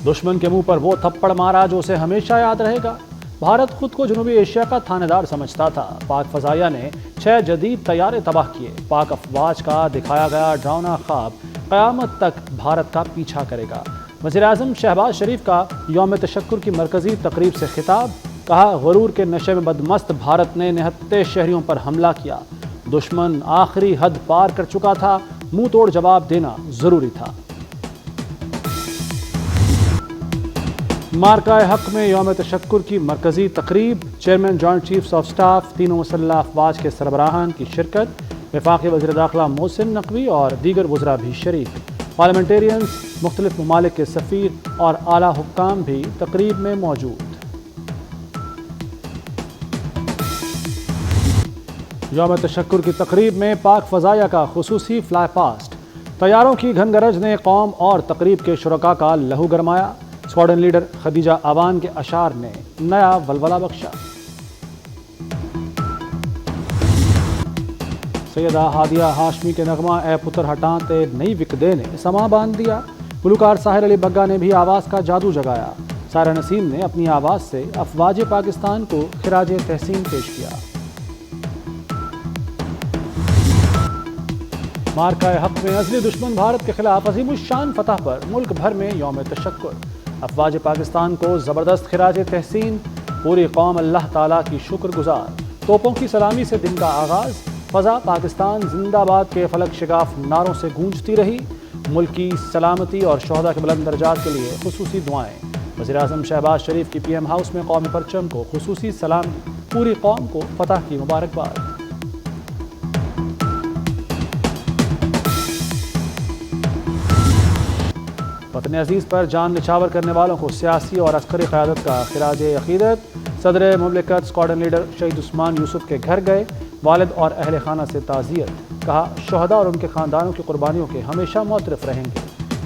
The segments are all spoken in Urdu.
دشمن کے منہ پر وہ تھپڑ مارا جو اسے ہمیشہ یاد رہے گا۔ بھارت خود کو جنوبی ایشیا کا تھانہ دار سمجھتا تھا۔ پاک فضائیہ نے 6 جدید طیارے تباہ کیے۔ پاک افواج کا دکھایا گیا ڈراؤنا خواب قیامت تک بھارت کا پیچھا کرے گا۔ وزیراعظم شہباز شریف کا یوم تشکر کی مرکزی تقریب سے خطاب، کہا غرور کے نشے میں بدمست بھارت نے نہتے شہریوں پر حملہ کیا۔ دشمن آخری حد پار کر چکا تھا، منہ توڑ جواب دینا ضروری تھا۔ مارکہ حق میں یوم تشکر کی مرکزی تقریب، chairman joint chiefs of staff, تینوں مسلح افواج کے سربراہان کی شرکت، وفاقی وزیر داخلہ محسن نقوی اور دیگر وزراء بھی شریک، پارلیمنٹیرینز، مختلف ممالک کے سفیر اور اعلیٰ حکام بھی تقریب میں موجود۔ یوم تشکر کی تقریب میں پاک فضائیہ کا خصوصی فلائی پاسٹ، طیاروں کی گھن گرج نے قوم اور تقریب کے شرکاء کا لہو گرمایا۔ اسکواڈرن لیڈر خدیجہ آوان کے اشعار نے نیا ولولہ بخشا۔ سیدہ ہادیہ ہاشمی کے نغمہ اے پتر ہٹاں تے نئی وکدے نے سما باندھ دیا۔ گلوکار ساحر علی بگا نے بھی آواز کا جادو جگایا۔ سائرہ نسیم نے اپنی آواز سے افواج پاکستان کو خراج تحسین پیش کیا۔ مارکہ حق میں ازلی دشمن بھارت کے خلاف عظیم الشان فتح پر ملک بھر میں یوم تشکر، افواج پاکستان کو زبردست خراج تحسین، پوری قوم اللہ تعالیٰ کی شکر گزار۔ توپوں کی سلامی سے دن کا آغاز، فضا پاکستان زندہ باد کے فلک شگاف نعروں سے گونجتی رہی۔ ملک کی سلامتی اور شہداء کے بلند درجات کے لیے خصوصی دعائیں۔ وزیراعظم شہباز شریف کی پی ایم ہاؤس میں قومی پرچم کو خصوصی سلام، پوری قوم کو فتح کی مبارکباد۔ وطن عزیز پر جان نچھاور کرنے والوں کو سیاسی اور عسکری قیادت کا خراج عقیدت۔ صدر مملکت اسکواڈرن لیڈر شہید عثمان یوسف کے گھر گئے، والد اور اہل خانہ سے تعزیت، کہا شہداء اور ان کے خاندانوں کی قربانیوں کے ہمیشہ معترف رہیں گے،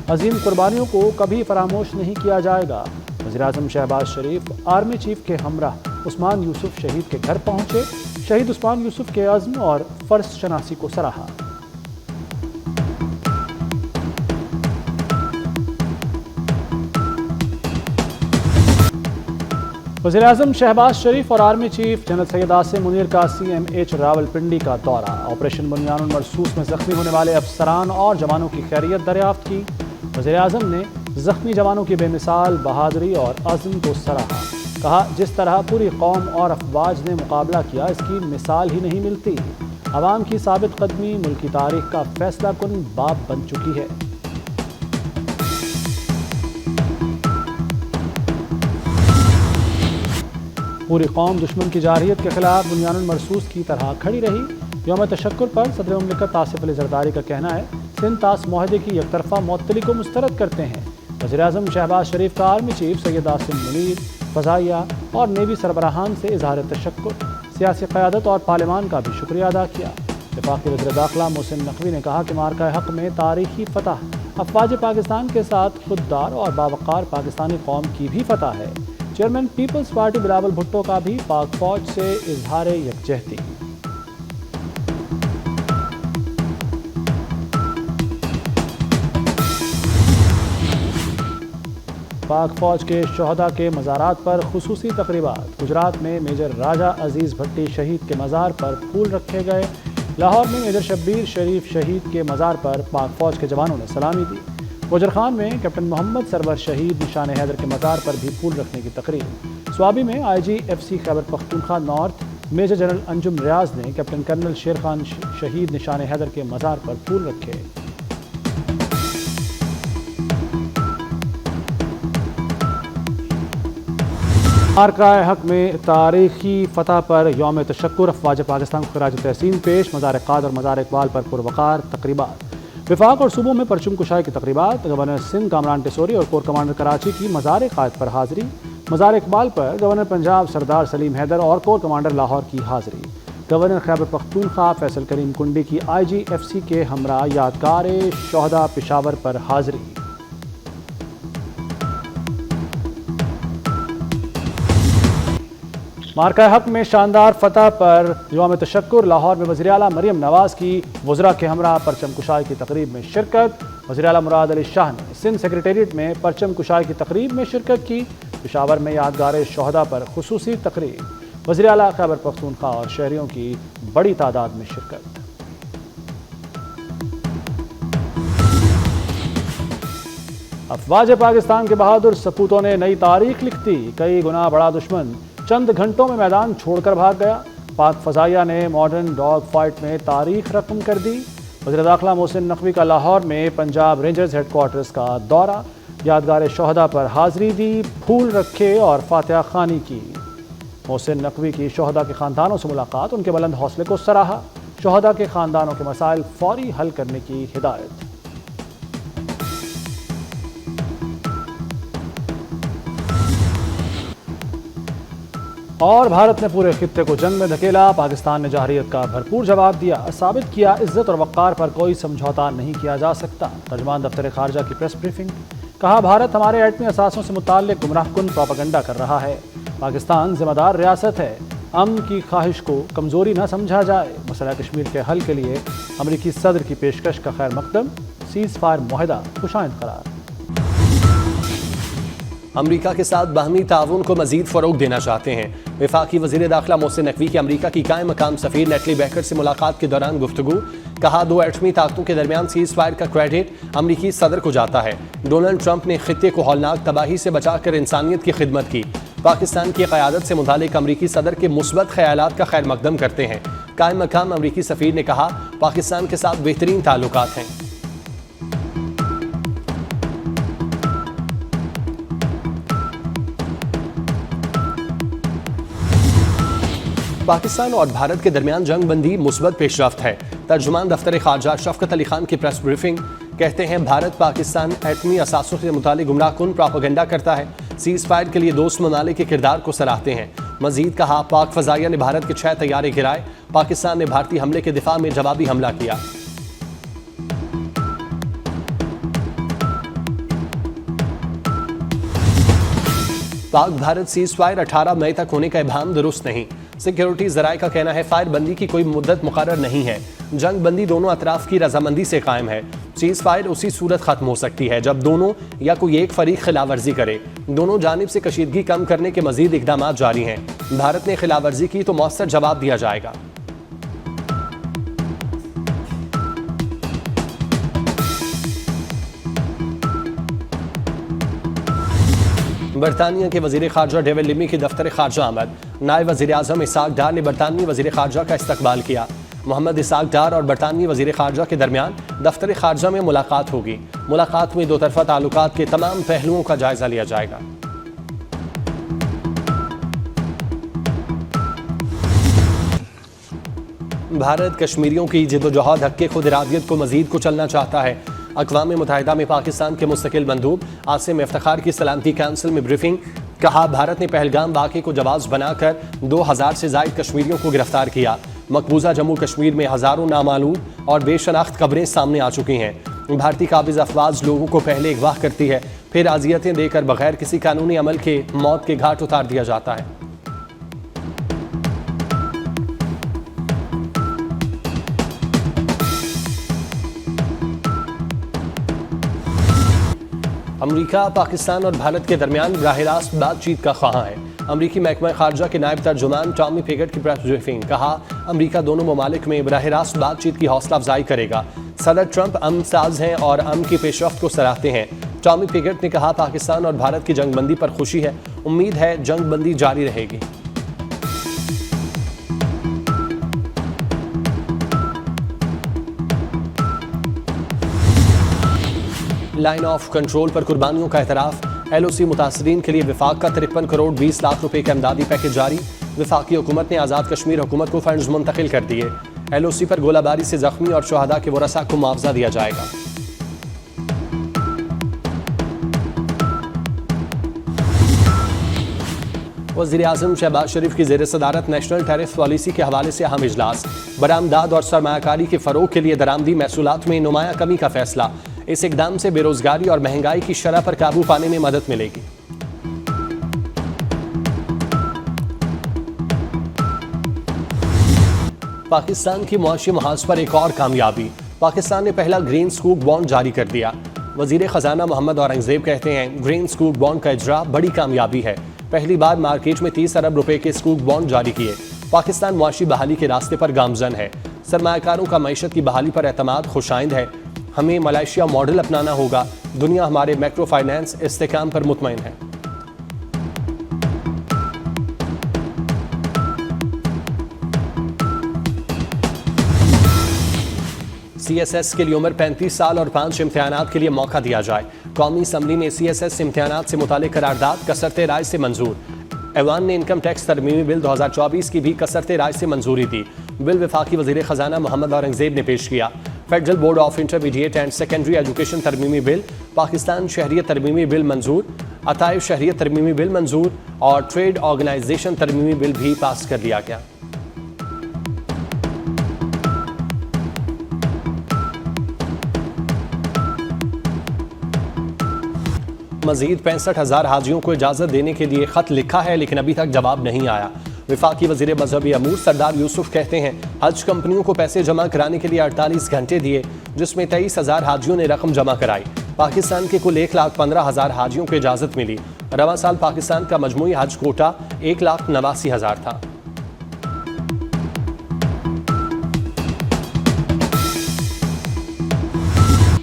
عظیم قربانیوں کو کبھی فراموش نہیں کیا جائے گا۔ وزیراعظم شہباز شریف آرمی چیف کے ہمراہ عثمان یوسف شہید کے گھر پہنچے، شہید عثمان یوسف کے عزم اور فرض شناسی کو سراہا۔ وزیراعظم شہباز شریف اور army chief general Syed Asim Munir کا CMH راولپنڈی کا دورہ، آپریشن بنیان المرصوص میں زخمی ہونے والے افسران اور جوانوں کی خیریت دریافت کی۔ وزیراعظم نے زخمی جوانوں کی بے مثال بہادری اور عزم کو سراہا، کہا جس طرح پوری قوم اور افواج نے مقابلہ کیا اس کی مثال ہی نہیں ملتی۔ عوام کی ثابت قدمی ملک کی تاریخ کا فیصلہ کن باب بن چکی ہے۔ پوری قوم دشمن کی جارحیت کے خلاف بنیان المرصوص کی طرح کھڑی رہی۔ یوم تشکر پر صدر مملکت آصف علی زرداری کا کہنا ہے سندھ طاس معاہدے کی یک طرفہ معطلی کو مسترد کرتے ہیں۔ وزیراعظم شہباز شریف کا آرمی چیف سید عاصم منیر، فضائیہ اور نیوی سربراہان سے اظہار تشکر، سیاسی قیادت اور پارلیمان کا بھی شکریہ ادا کیا۔ وفاقی وزیر داخلہ محسن نقوی نے کہا کہ مارکہ حق میں تاریخی فتح افواج پاکستان کے ساتھ خوددار اور باوقار پاکستانی قوم کی بھی فتح ہے۔ چیئرمین پیپلز پارٹی بلاول بھٹو کا بھی پاک فوج سے اظہار یکجہتی۔ پاک فوج کے شہداء کے مزارات پر خصوصی تقریبات، گجرات میں میجر راجہ عزیز بھٹی شہید کے مزار پر پھول رکھے گئے، لاہور میں میجر شبیر شریف شہید کے مزار پر پاک فوج کے جوانوں نے سلامی دی، گوجر خان میں کیپٹن محمد سرور شہید نشان حیدر کے مزار پر بھی پھول رکھنے کی تقریب، سوابی میں IGFC Khyber Pakhtunkhwa north major general انجم ریاض نے کیپٹن کرنل شیر خان شہید نشان حیدر کے مزار پر پھول رکھے۔ مارکہ حق میں تاریخی فتح پر یوم تشکر، افواج پاکستان کو خراج تحسین پیش، مزار قائد اور مزار اقبال پر پروقار تقریبات، وفاق اور صوبوں میں پرچم کشائی کی تقریبات، گورنر سندھ کامران ٹیسوری اور کور کمانڈر کراچی کی مزار قائد پر حاضری، مزار اقبال پر گورنر پنجاب سردار سلیم حیدر اور کور کمانڈر لاہور کی حاضری، گورنر خیبر پختونخوا فیصل کریم کنڈی کی IGFC کے ہمراہ یادگار شہداء پشاور پر حاضری۔ مارکہ حق میں شاندار فتح پر یوم تشکر، لاہور میں وزیر اعلیٰ مریم نواز کی وزراء کے ہمراہ پرچم کشائی کی تقریب میں شرکت، وزیر اعلیٰ مراد علی شاہ نے سندھ سیکریٹریٹ میں پرچم کشائی کی تقریب میں شرکت کی۔ پشاور میں یادگار شہداء پر خصوصی تقریب، وزیر اعلیٰ خیبر پختونخوا اور شہریوں کی بڑی تعداد میں شرکت۔ افواج پاکستان کے بہادر سپوتوں نے نئی تاریخ لکھ دی، کئی گنا بڑا دشمن چند گھنٹوں میں میدان چھوڑ کر بھاگ گیا۔ پاک فضائیہ نے ماڈرن ڈاگ فائٹ میں تاریخ رقم کر دی۔ وزیر داخلہ محسن نقوی کا لاہور میں پنجاب رینجرز ہیڈ کوارٹرز کا دورہ، یادگار شہداء پر حاضری دی، پھول رکھے اور فاتحہ خوانی کی۔ محسن نقوی کی شہداء کے خاندانوں سے ملاقات، ان کے بلند حوصلے کو سراہا، شہداء کے خاندانوں کے مسائل فوری حل کرنے کی ہدایت۔ اور بھارت نے پورے خطے کو جنگ میں دھکیلا، پاکستان نے جارحیت کا بھرپور جواب دیا، ثابت کیا عزت اور وقار پر کوئی سمجھوتا نہیں کیا جا سکتا۔ ترجمان دفتر خارجہ کی پریس بریفنگ، کہا بھارت ہمارے ایٹمی اثاثوں سے متعلق گمراہ کن پروپیگنڈا کر رہا ہے۔ پاکستان ذمہ دار ریاست ہے، امن کی خواہش کو کمزوری نہ سمجھا جائے۔ مسئلہ کشمیر کے حل کے لیے امریکی صدر کی پیشکش کا خیر مقدم، سیز فائر معاہدہ خوشائند قرار۔ امریکہ کے ساتھ باہمی تعاون کو مزید فروغ دینا چاہتے ہیں۔ وفاقی وزیر داخلہ محسن نقوی کی امریکہ کی قائم مقام سفیر نیٹلی بیکر سے ملاقات کے دوران گفتگو، کہا دو ایٹمی طاقتوں کے درمیان سیز فائر کا کریڈٹ امریکی صدر کو جاتا ہے۔ ڈونلڈ ٹرمپ نے خطے کو ہولناک تباہی سے بچا کر انسانیت کی خدمت کی۔ پاکستان کی قیادت سے متعلق امریکی صدر کے مثبت خیالات کا خیر مقدم کرتے ہیں۔ قائم مقام امریکی سفیر نے کہا پاکستان کے ساتھ بہترین تعلقات ہیں۔ پاکستان اور بھارت کے درمیان جنگ بندی مثبت پیش رفت ہے۔ ترجمان دفتر خارجہ شفقت علی خان کی پریس بریفنگ، کہتے ہیں بھارت پاکستان ایٹمی اثاثوں سے متعلق گمراہ کن پروپیگنڈا کرتا ہے، سیز فائر کے لیے دوست ممالک کے کردار کو سراہتے ہیں۔ مزید کہا پاک فضائیہ نے بھارت کے 6 طیارے گرائے، پاکستان نے بھارتی حملے کے دفاع میں جوابی حملہ کیا۔ پاک بھارت سیز فائر 18 مئی تک ہونے کا ابہام درست نہیں۔ سیکیورٹی ذرائع کا کہنا ہے فائر بندی کی کوئی مدت مقرر نہیں ہے، جنگ بندی دونوں اطراف کی رضامندی سے قائم ہے۔ سیز فائر اسی صورت ختم ہو سکتی ہے جب دونوں یا کوئی ایک فریق خلاف ورزی کرے۔ دونوں جانب سے کشیدگی کم کرنے کے مزید اقدامات جاری ہیں۔ بھارت نے خلاف ورزی کی تو مؤثر جواب دیا جائے گا۔ برطانیہ کے وزیر خارجہ ڈیوڈ لیمی کی دفتر خارجہ آمد، نائب وزیر اعظم اسحاق ڈار نے برطانوی وزیر خارجہ کا استقبال کیا۔ محمد اسحاق ڈار اور برطانوی وزیر خارجہ کے درمیان دفتر خارجہ میں ملاقات ہوگی۔ ملاقات میں دو طرفہ تعلقات کے تمام پہلوؤں کا جائزہ لیا جائے گا۔ بھارت کشمیریوں کی جدوجہد حق خود ارادیت کو مزید کچلنا چاہتا ہے۔ اقوام متحدہ میں پاکستان کے مستقل مندوب عاصم افتخار کی سلامتی کونسل میں بریفنگ، کہا بھارت نے پہلگام واقعے کو جواز بنا کر 2000 سے زائد کشمیریوں کو گرفتار کیا۔ مقبوضہ جموں کشمیر میں ہزاروں نامعلوم اور بے شناخت خبریں سامنے آ چکی ہیں۔ بھارتی قابض افواج لوگوں کو پہلے اغوا کرتی ہے، پھر اذیتیں دے کر بغیر کسی قانونی عمل کے موت کے گھاٹ اتار دیا جاتا ہے۔ امریکہ پاکستان اور بھارت کے درمیان براہ راست بات چیت کا خواہاں ہے۔ امریکی محکمہ خارجہ کے نائب ترجمان ٹامی پیگٹ کی پریس بریفنگ، کہا امریکہ دونوں ممالک میں براہ راست بات چیت کی حوصلہ افزائی کرے گا۔ صدر ٹرمپ امن ساز ہیں اور امن کی پیش رفت کو سراہتے ہیں۔ ٹامی پیگٹ نے کہا پاکستان اور بھارت کی جنگ بندی پر خوشی ہے، امید ہے جنگ بندی جاری رہے گی۔ لائن آف کنٹرول پر قربانیوں کا اعتراف، ایل او سی متاثرین کے لیے وفاق کا 53 کروڑ 20 لاکھ روپے کا امدادی پیکج جاری۔ وفاقی حکومت نے آزاد کشمیر حکومت کو فنڈز منتقل کر دیے۔ ایل او سی پر گولہ باری سے زخمی اور شہداء کے ورثاء کو معاوضہ دیا جائے گا۔ وزیر اعظم شہباز شریف کی زیر صدارت نیشنل ٹیرف پالیسی کے حوالے سے اہم اجلاس، برآمدات اور سرمایہ کاری کے فروغ کے لیے درآمدی محصولات میں نمایاں کمی کا فیصلہ۔ اس اقدام سے بے روزگاری اور مہنگائی کی شرح پر قابو پانے میں مدد ملے گی۔ پاکستان کی معاشی محاذ پر ایک اور کامیابی، پاکستان نے پہلا گرین سکوک بانڈ جاری کر دیا۔ وزیر خزانہ محمد اورنگزیب کہتے ہیں گرین سکوک بانڈ کا اجرا بڑی کامیابی ہے، پہلی بار مارکیٹ میں 30 ارب روپے کے سکوک بانڈ جاری کیے۔ پاکستان معاشی بحالی کے راستے پر گامزن ہے، سرمایہ کاروں کا معیشت کی بحالی پر اعتماد خوشائند ہے۔ ہمیں ملائیشیا ماڈل اپنانا ہوگا، دنیا ہمارے مائکرو فائنانس استحکام پر مطمئن ہے۔ سی ایس ایس کے لیے عمر 35 سال اور 5 امتحانات کے لیے موقع دیا جائے۔ قومی اسمبلی میں سی ایس ایس امتحانات سے متعلق قرارداد کثرت رائے سے منظور۔ ایوان نے انکم ٹیکس ترمیمی بل 2024 کی بھی کثرت رائے سے منظوری دی۔ بل وفاقی وزیر خزانہ محمد اورنگزیب نے پیش کیا۔ Federal board of intermediate and secondary education ترمیمی بل، پاکستان شہریت ترمیمی بل منظور، عطائے شہریت ترمیمی بل منظور اور ٹریڈ آرگنائزیشن ترمیمی بل بھی پاس کر لیا گیا۔ مزید 65,000 حاجیوں کو اجازت دینے کے لیے خط لکھا ہے لیکن ابھی تک جواب نہیں آیا۔ وفاقی وزیر مذہبی امور سردار یوسف کہتے ہیں حج کمپنیوں کو پیسے جمع کرانے کے لیے 48 گھنٹے دیے، جس میں 23,000 حاجیوں نے رقم جمع کرائی۔ پاکستان کے کل 1,15,000 حاجیوں کو اجازت ملی۔ رواں سال پاکستان کا مجموعی حج کوٹا 1,89,000 تھا۔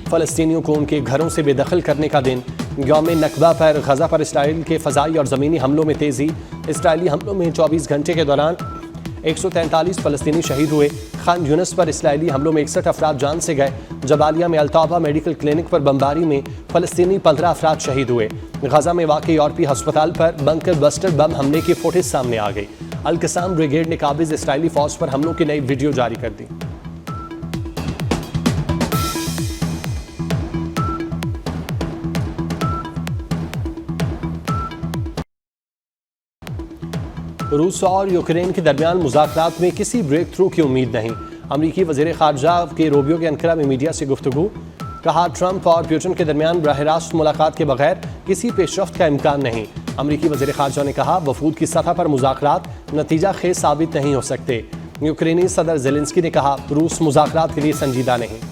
فلسطینیوں کو ان کے گھروں سے بے دخل کرنے کا دن، یوم نکبہ پر غزہ پر اسرائیل کے فضائی اور زمینی حملوں میں تیزی۔ اسرائیلی حملوں میں 24 گھنٹے کے دوران 143 فلسطینی شہید ہوئے۔ خان یونس پر اسرائیلی حملوں میں 61 افراد جان سے گئے۔ جبالیہ میں الطابہ میڈیکل کلینک پر بمباری میں فلسطینی 15 افراد شہید ہوئے۔ غزہ میں واقع یورپی ہسپتال پر بنکر بسٹر بم حملے کی فوٹیج سامنے آ گئی۔ القسام بریگیڈ نے قابض اسرائیلی فوج پر حملوں کی نئی ویڈیو جاری کر دی۔ روس اور یوکرین کے درمیان مذاکرات میں کسی بریک تھرو کی امید نہیں۔ امریکی وزیر خارجہ کے روبیو کے انقرہ میں میڈیا سے گفتگو، کہا ٹرمپ اور پیوٹن کے درمیان براہ راست ملاقات کے بغیر کسی پیش رفت کا امکان نہیں۔ امریکی وزیر خارجہ نے کہا وفود کی سطح پر مذاکرات نتیجہ خیز ثابت نہیں ہو سکتے۔ یوکرینی صدر زیلنسکی نے کہا روس مذاکرات کے لیے سنجیدہ نہیں۔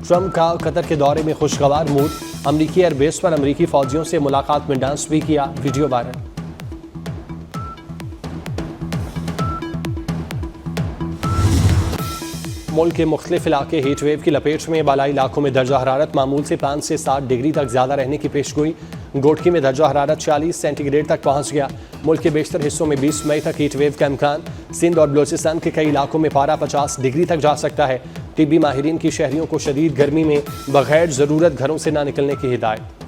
ٹرمپ کا قطر کے دورے میں خوشگوار موڈ، امریکی ایئر بیس پر امریکی فوجیوں سے ملاقات میں ڈانس بھی کیا، ویڈیو وائرل۔ ملک کے مختلف علاقے ہیٹ ویو کی لپیٹ میں، بالائی علاقوں میں درجہ حرارت معمول سے 5 سے 7 ڈگری تک زیادہ رہنے کی پیشگوئی۔ گوٹکی میں درجہ حرارت 40 سینٹی گریڈ تک پہنچ گیا۔ ملک کے بیشتر حصوں میں 20 مئی تک ہیٹ ویو کا امکان۔ سندھ اور بلوچستان کے کئی علاقوں میں پارہ 50 ڈگری تک جا سکتا ہے۔ طبی ماہرین کی شہریوں کو شدید گرمی میں بغیر ضرورت گھروں سے نہ نکلنے کی ہدایت۔